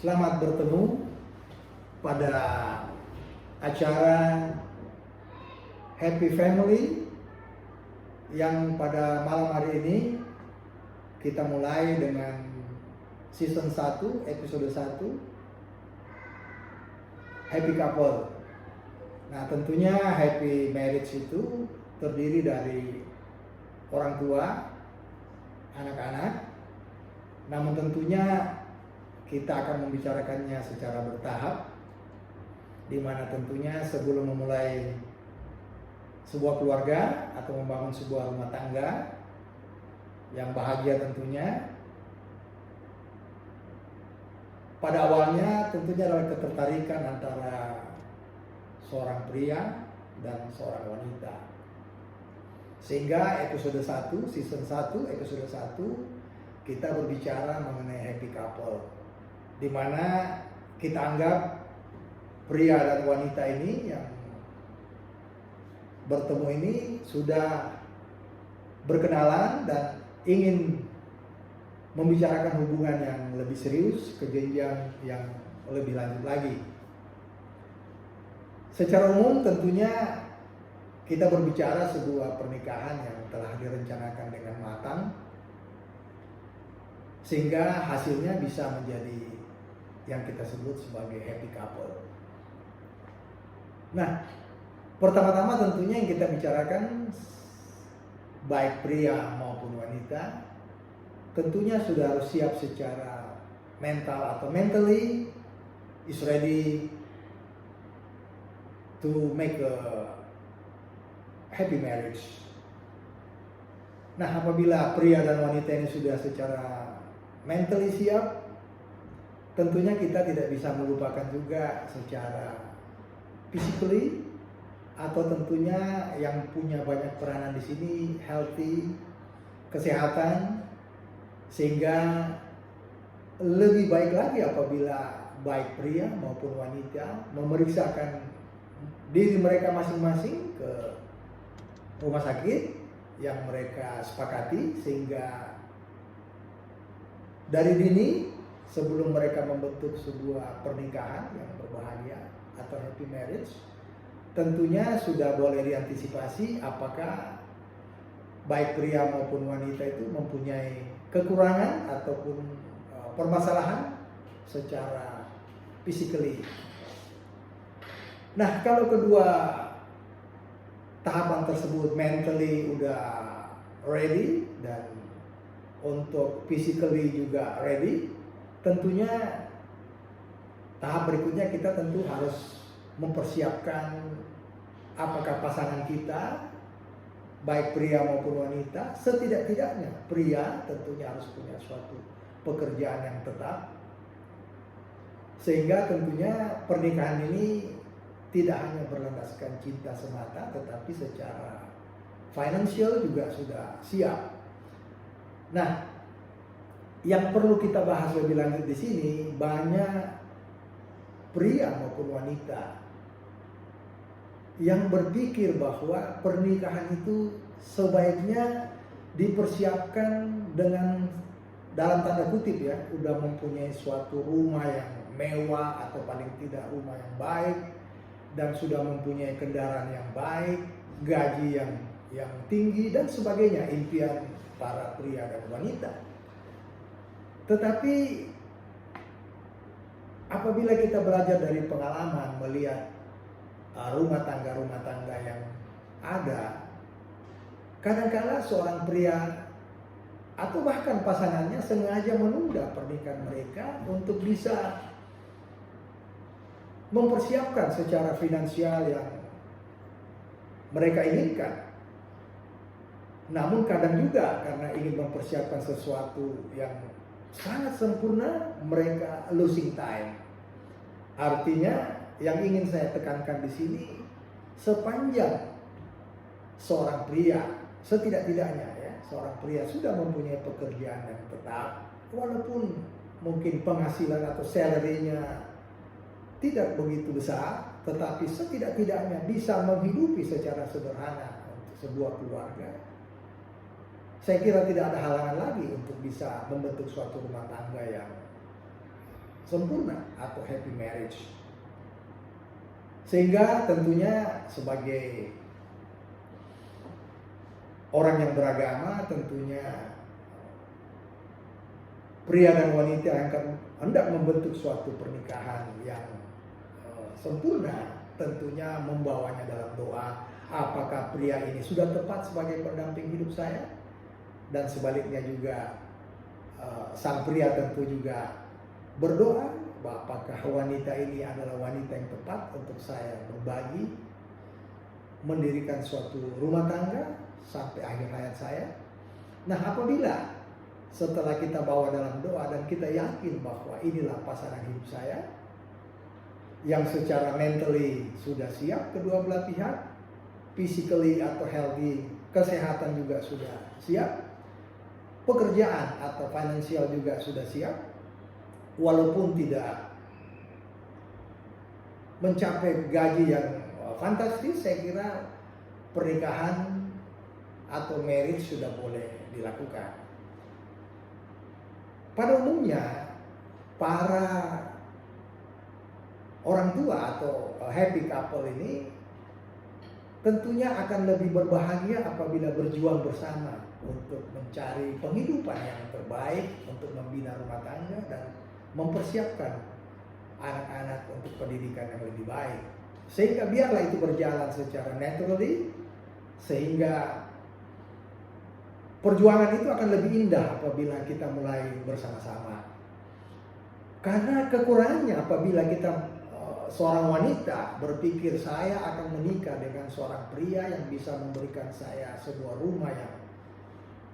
Selamat bertemu pada acara Happy Family yang pada malam hari ini kita mulai dengan season 1, episode 1, Happy Couple. Nah, tentunya happy marriage itu terdiri dari orang tua, anak-anak. Namun tentunya kita akan membicarakannya secara bertahap, di mana tentunya sebelum memulai sebuah keluarga atau membangun sebuah rumah tangga yang bahagia tentunya, pada awalnya tentunya adalah ketertarikan antara seorang pria dan seorang wanita. Sehingga episode 1, season 1, episode 1 kita berbicara mengenai happy couple, di mana kita anggap pria dan wanita ini yang bertemu ini sudah berkenalan dan ingin membicarakan hubungan yang lebih serius ke jenjang yang lebih lanjut lagi. Secara umum tentunya kita berbicara sebuah pernikahan yang telah direncanakan dengan matang, sehingga hasilnya bisa menjadi yang kita sebut sebagai happy couple. Nah, pertama-tama tentunya yang kita bicarakan, baik pria maupun wanita, tentunya sudah harus siap secara mental atau mentally is ready to make a happy marriage. Nah, apabila pria dan wanita ini sudah secara mentally siap, tentunya kita tidak bisa melupakan juga secara physically, atau tentunya yang punya banyak peranan di sini healthy, kesehatan, sehingga lebih baik lagi apabila baik pria maupun wanita memeriksakan diri mereka masing-masing ke rumah sakit yang mereka sepakati, sehingga dari dini sebelum mereka membentuk sebuah pernikahan yang berbahagia atau happy marriage, tentunya sudah boleh diantisipasi apakah baik pria maupun wanita itu mempunyai kekurangan ataupun permasalahan secara physically. Nah, kalau kedua tahapan tersebut mentally udah ready dan untuk physically juga ready, tentunya tahap berikutnya kita tentu harus mempersiapkan apakah pasangan kita, baik pria maupun wanita, setidak-tidaknya pria tentunya harus punya suatu pekerjaan yang tetap, sehingga tentunya pernikahan ini tidak hanya berlandaskan cinta semata, tetapi secara financial juga sudah siap. Nah, yang perlu kita bahas lebih lanjut di sini, banyak pria maupun wanita yang berpikir bahwa pernikahan itu sebaiknya dipersiapkan dengan, dalam tanda kutip ya, udah mempunyai suatu rumah yang mewah atau paling tidak rumah yang baik, dan sudah mempunyai kendaraan yang baik, gaji yang tinggi dan sebagainya, impian para pria dan wanita. Tetapi apabila kita belajar dari pengalaman melihat rumah tangga yang ada, kadang-kala seorang pria atau bahkan pasangannya sengaja menunda pernikahan mereka untuk bisa mempersiapkan secara finansial yang mereka inginkan. Namun kadang juga karena ingin mempersiapkan sesuatu yang sangat sempurna, mereka losing time. Artinya yang ingin saya tekankan di sini, sepanjang seorang pria, setidak-tidaknya ya, seorang pria sudah mempunyai pekerjaan yang tetap, walaupun mungkin penghasilan atau salary-nya tidak begitu besar, tetapi setidak-tidaknya bisa menghidupi secara sederhana untuk sebuah keluarga, saya kira tidak ada halangan lagi untuk bisa membentuk suatu rumah tangga yang sempurna atau happy marriage. Sehingga tentunya sebagai orang yang beragama, tentunya pria dan wanita yang hendak membentuk suatu pernikahan yang sempurna, tentunya membawanya dalam doa. Apakah pria ini sudah tepat sebagai pendamping hidup saya? Dan sebaliknya juga sang pria tentu juga berdoa, apakah wanita ini adalah wanita yang tepat untuk saya berbagi, mendirikan suatu rumah tangga sampai akhir hayat saya. Nah, apabila setelah kita bawa dalam doa dan kita yakin bahwa inilah pasangan hidup saya, yang secara mentally sudah siap kedua belah pihak, physically atau healthy, kesehatan juga sudah siap, pekerjaan atau finansial juga sudah siap, walaupun tidak mencapai gaji yang fantastis, saya kira pernikahan atau marriage sudah boleh dilakukan. Pada umumnya para orang tua atau happy couple ini tentunya akan lebih berbahagia apabila berjuang bersama untuk mencari penghidupan yang terbaik, untuk membina rumah tangga dan mempersiapkan anak-anak untuk pendidikan yang lebih baik. Sehingga biarlah itu berjalan secara naturally, sehingga perjuangan itu akan lebih indah apabila kita mulai bersama-sama. Karena kekurangannya apabila kita seorang wanita berpikir saya akan menikah dengan seorang pria yang bisa memberikan saya sebuah rumah yang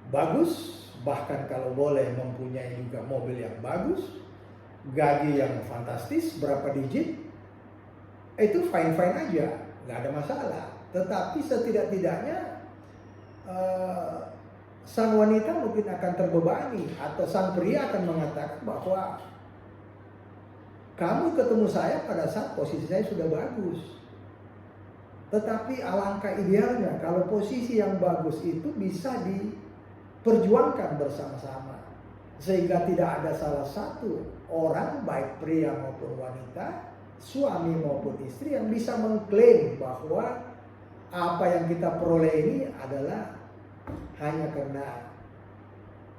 bagus, bahkan kalau boleh mempunyai juga mobil yang bagus, gaji yang fantastis, berapa digit, itu fine-fine aja, nggak ada masalah. Tetapi setidak-tidaknya sang wanita mungkin akan terbebani atau sang pria akan mengatakan bahwa kamu ketemu saya pada saat posisi saya sudah bagus. Tetapi alangkah idealnya kalau posisi yang bagus itu bisa diperjuangkan bersama-sama. Sehingga tidak ada salah satu orang, baik pria maupun wanita, suami maupun istri, yang bisa mengklaim bahwa apa yang kita peroleh ini adalah hanya karena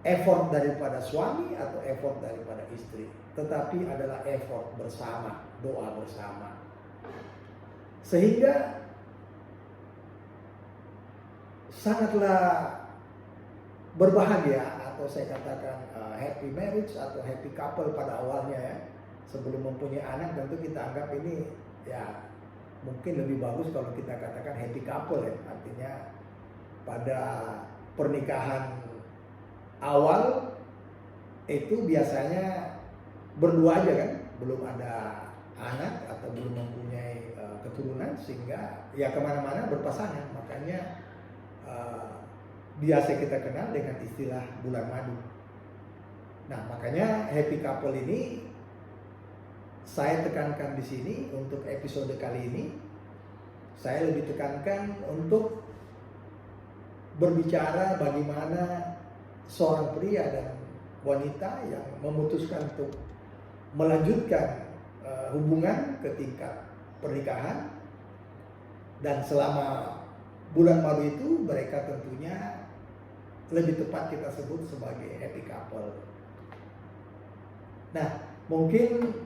effort daripada suami atau effort daripada istri, tetapi adalah effort bersama, doa bersama. Sehingga sangatlah berbahagia, atau saya katakan happy marriage atau happy couple pada awalnya ya. Sebelum mempunyai anak tentu kita anggap ini ya mungkin lebih bagus kalau kita katakan happy couple ya. Artinya pada pernikahan awal itu biasanya berdua aja kan, belum ada anak atau belum mempunyai keturunan, sehingga ya kemana-mana berpasangan. Makanya biasa kita kenal dengan istilah bulan madu. Nah, makanya happy couple ini saya tekankan di sini untuk episode kali ini. Saya lebih tekankan untuk berbicara bagaimana seorang pria dan wanita yang memutuskan untuk melanjutkan hubungan ke tingkat pernikahan, dan selama bulan madu itu mereka tentunya lebih tepat kita sebut sebagai happy couple. Nah, mungkin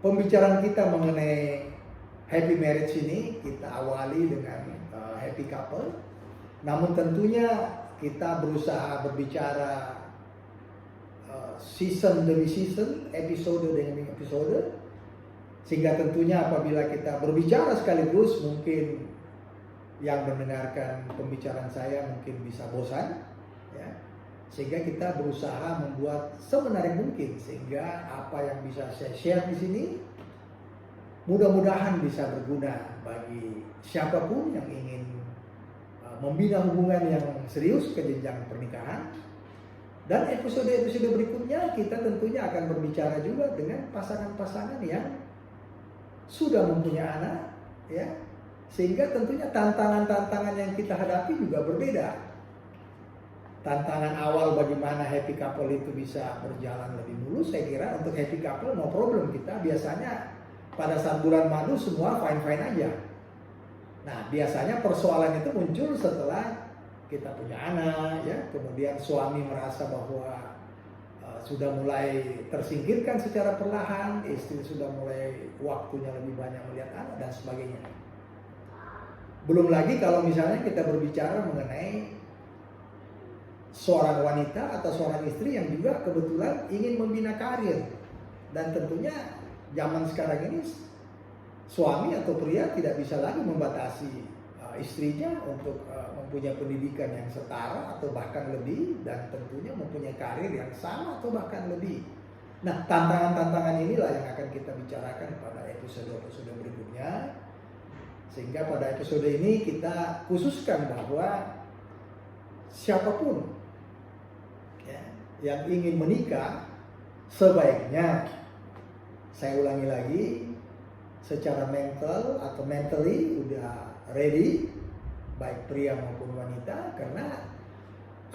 pembicaraan kita mengenai happy marriage ini kita awali dengan happy couple. Namun tentunya kita berusaha berbicara season demi season, episode demi episode, sehingga tentunya apabila kita berbicara sekaligus mungkin yang mendengarkan pembicaraan saya mungkin bisa bosan ya. Sehingga kita berusaha membuat semenarik mungkin sehingga apa yang bisa saya share di sini mudah-mudahan bisa berguna bagi siapapun yang ingin membina hubungan yang serius ke jenjang pernikahan. Dan episode-episode berikutnya kita tentunya akan berbicara juga dengan pasangan-pasangan yang sudah mempunyai anak ya, sehingga tentunya tantangan-tantangan yang kita hadapi juga berbeda. tantangan awal bagaimana happy couple itu bisa berjalan lebih mulus, saya kira untuk happy couple no problem, kita biasanya pada saat bulan madu semua fine-fine aja. Nah biasanya persoalan itu muncul setelah kita punya anak, ya, kemudian suami merasa bahwa sudah mulai tersingkirkan secara perlahan, istri sudah mulai waktunya lebih banyak melihat anak dan sebagainya. Belum lagi kalau misalnya kita berbicara mengenai seorang wanita atau seorang istri yang juga kebetulan ingin membina karir. Dan tentunya zaman sekarang ini suami atau pria tidak bisa lagi membatasi istrinya untuk mempunyai pendidikan yang setara atau bahkan lebih, dan tentunya mempunyai karir yang sama atau bahkan lebih. Nah, tantangan-tantangan inilah yang akan kita bicarakan pada episode-episode berikutnya. Sehingga pada episode ini kita khususkan bahwa siapapun yang ingin menikah, sebaiknya, saya ulangi lagi, secara mental atau mentally udah ready, baik pria maupun wanita, karena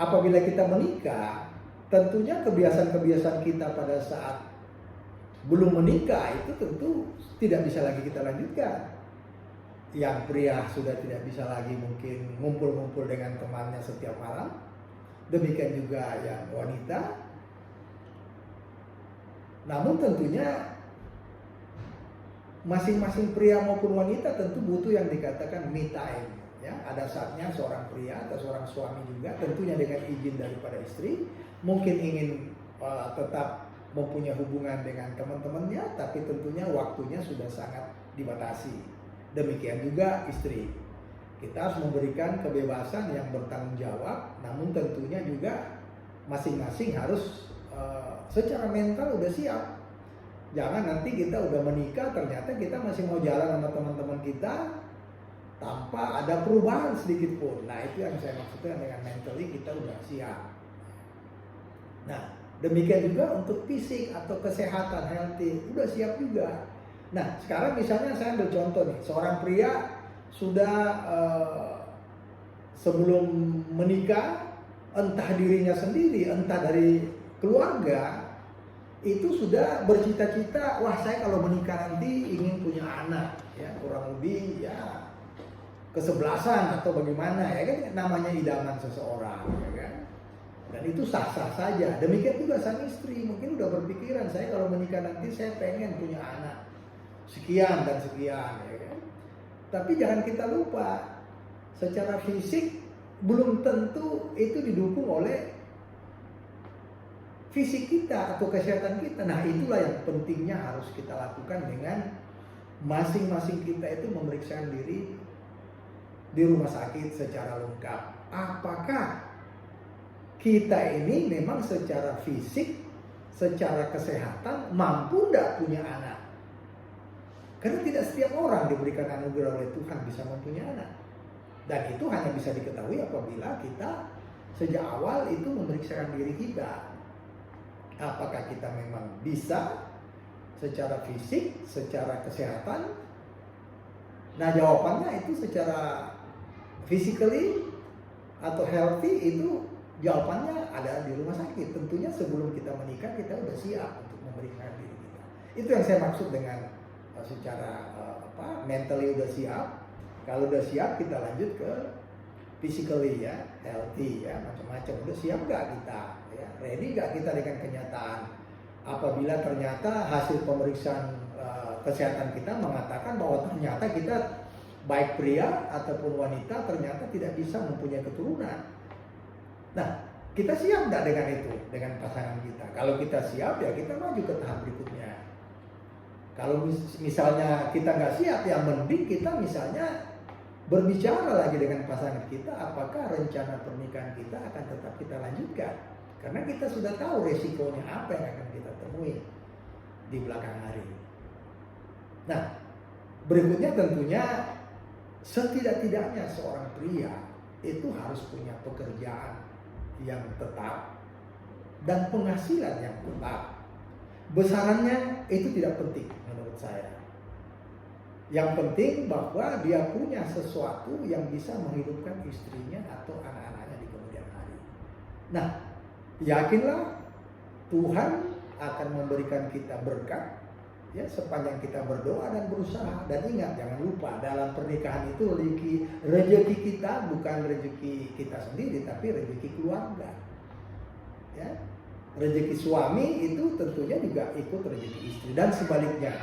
apabila kita menikah, tentunya kebiasaan-kebiasaan kita pada saat belum menikah itu tentu tidak bisa lagi kita lanjutkan. Yang pria sudah tidak bisa lagi mungkin ngumpul-ngumpul dengan temannya setiap malam. Demikian juga yang wanita. Namun tentunya masing-masing pria maupun wanita tentu butuh yang dikatakan me time. Ya, ada saatnya seorang pria atau seorang suami juga tentunya dengan izin daripada istri mungkin ingin tetap mempunyai hubungan dengan teman-temannya, tapi tentunya waktunya sudah sangat dibatasi. Demikian juga istri. Kita harus memberikan kebebasan yang bertanggung jawab, namun tentunya juga masing-masing harus secara mental udah siap. Jangan nanti kita udah menikah ternyata kita masih mau jalan sama teman-teman kita tanpa ada perubahan sedikit pun. Nah itu yang saya maksudkan dengan mentally kita udah siap. Nah demikian juga untuk fisik atau kesehatan healthy udah siap juga. Nah sekarang misalnya saya ambil contoh nih, seorang pria sudah sebelum menikah, entah dirinya sendiri, entah dari keluarga, itu sudah bercita-cita, wah saya kalau menikah nanti ingin punya anak, ya kurang lebih ya kesebelasan atau bagaimana, ya kan namanya idaman seseorang, ya kan. Dan itu sah-sah saja. Demikian juga sang istri mungkin udah berpikiran, saya kalau menikah nanti saya pengen punya anak sekian dan sekian, ya kan. Tapi jangan kita lupa, secara fisik belum tentu itu didukung oleh fisik kita atau kesehatan kita. Nah itulah yang pentingnya harus kita lakukan dengan masing-masing kita itu memeriksakan diri di rumah sakit secara lengkap. Apakah kita ini memang secara fisik, secara kesehatan mampu tidak punya anak? Karena tidak setiap orang diberikan anugerah oleh Tuhan bisa mempunyai anak. Dan itu hanya bisa diketahui apabila kita sejak awal itu memeriksakan diri kita. Apakah kita memang bisa secara fisik, secara kesehatan? Nah jawabannya itu secara physically atau healthy itu jawabannya ada di rumah sakit. Tentunya sebelum kita menikah kita udah siap untuk memeriksakan diri kita. Itu yang saya maksud dengan secara mentally udah siap. Kalau udah siap kita lanjut ke physically ya, healthy ya, macam-macam. Udah siap gak kita? Ya, ready gak kita dengan kenyataan? Apabila ternyata hasil pemeriksaan kesehatan kita mengatakan bahwa ternyata kita baik pria ataupun wanita ternyata tidak bisa mempunyai keturunan. Nah, kita siap gak dengan itu, dengan pasangan kita? Kalau kita siap ya kita maju ke tahap berikutnya. Kalau misalnya kita nggak siap, ya mending kita misalnya berbicara lagi dengan pasangan kita, apakah rencana pernikahan kita akan tetap kita lanjutkan. Karena kita sudah tahu resikonya apa yang akan kita temui di belakang hari. Nah, berikutnya tentunya setidak-tidaknya seorang pria itu harus punya pekerjaan yang tetap dan penghasilan yang tetap. Besarannya itu tidak penting menurut saya. Yang penting bahwa dia punya sesuatu yang bisa menghidupkan istrinya atau anak-anaknya di kemudian hari. Nah, yakinlah Tuhan akan memberikan kita berkat ya sepanjang kita berdoa dan berusaha. Dan ingat, jangan lupa dalam pernikahan itu rezeki kita bukan rezeki kita sendiri, tapi rezeki keluarga. Ya, rezeki suami itu tentunya juga ikut rezeki istri dan sebaliknya.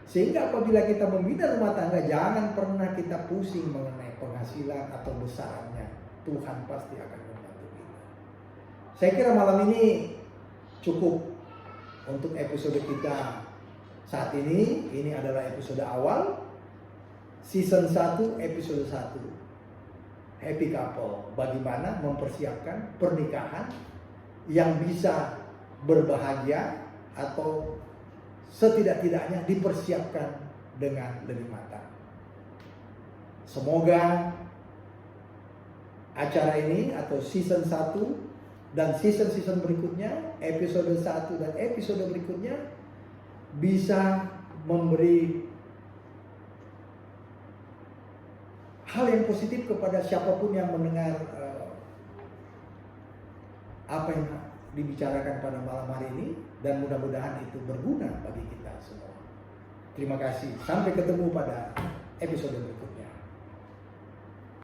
Sehingga apabila kita membina rumah tangga, jangan pernah kita pusing mengenai penghasilan atau besarnya. Tuhan pasti akan membantu kita. Saya kira malam ini cukup untuk episode kita saat ini. Ini adalah episode awal season 1 episode 1 Happy Couple. Bagaimana mempersiapkan pernikahan yang bisa berbahagia atau setidak-tidaknya dipersiapkan dengan lebih matang. Semoga acara ini atau season 1 dan season-season berikutnya, episode 1 dan episode berikutnya bisa memberi hal yang positif kepada siapapun yang mendengar apa yang dibicarakan pada malam hari ini, dan mudah-mudahan itu berguna bagi kita semua. Terima kasih. Sampai ketemu pada episode berikutnya.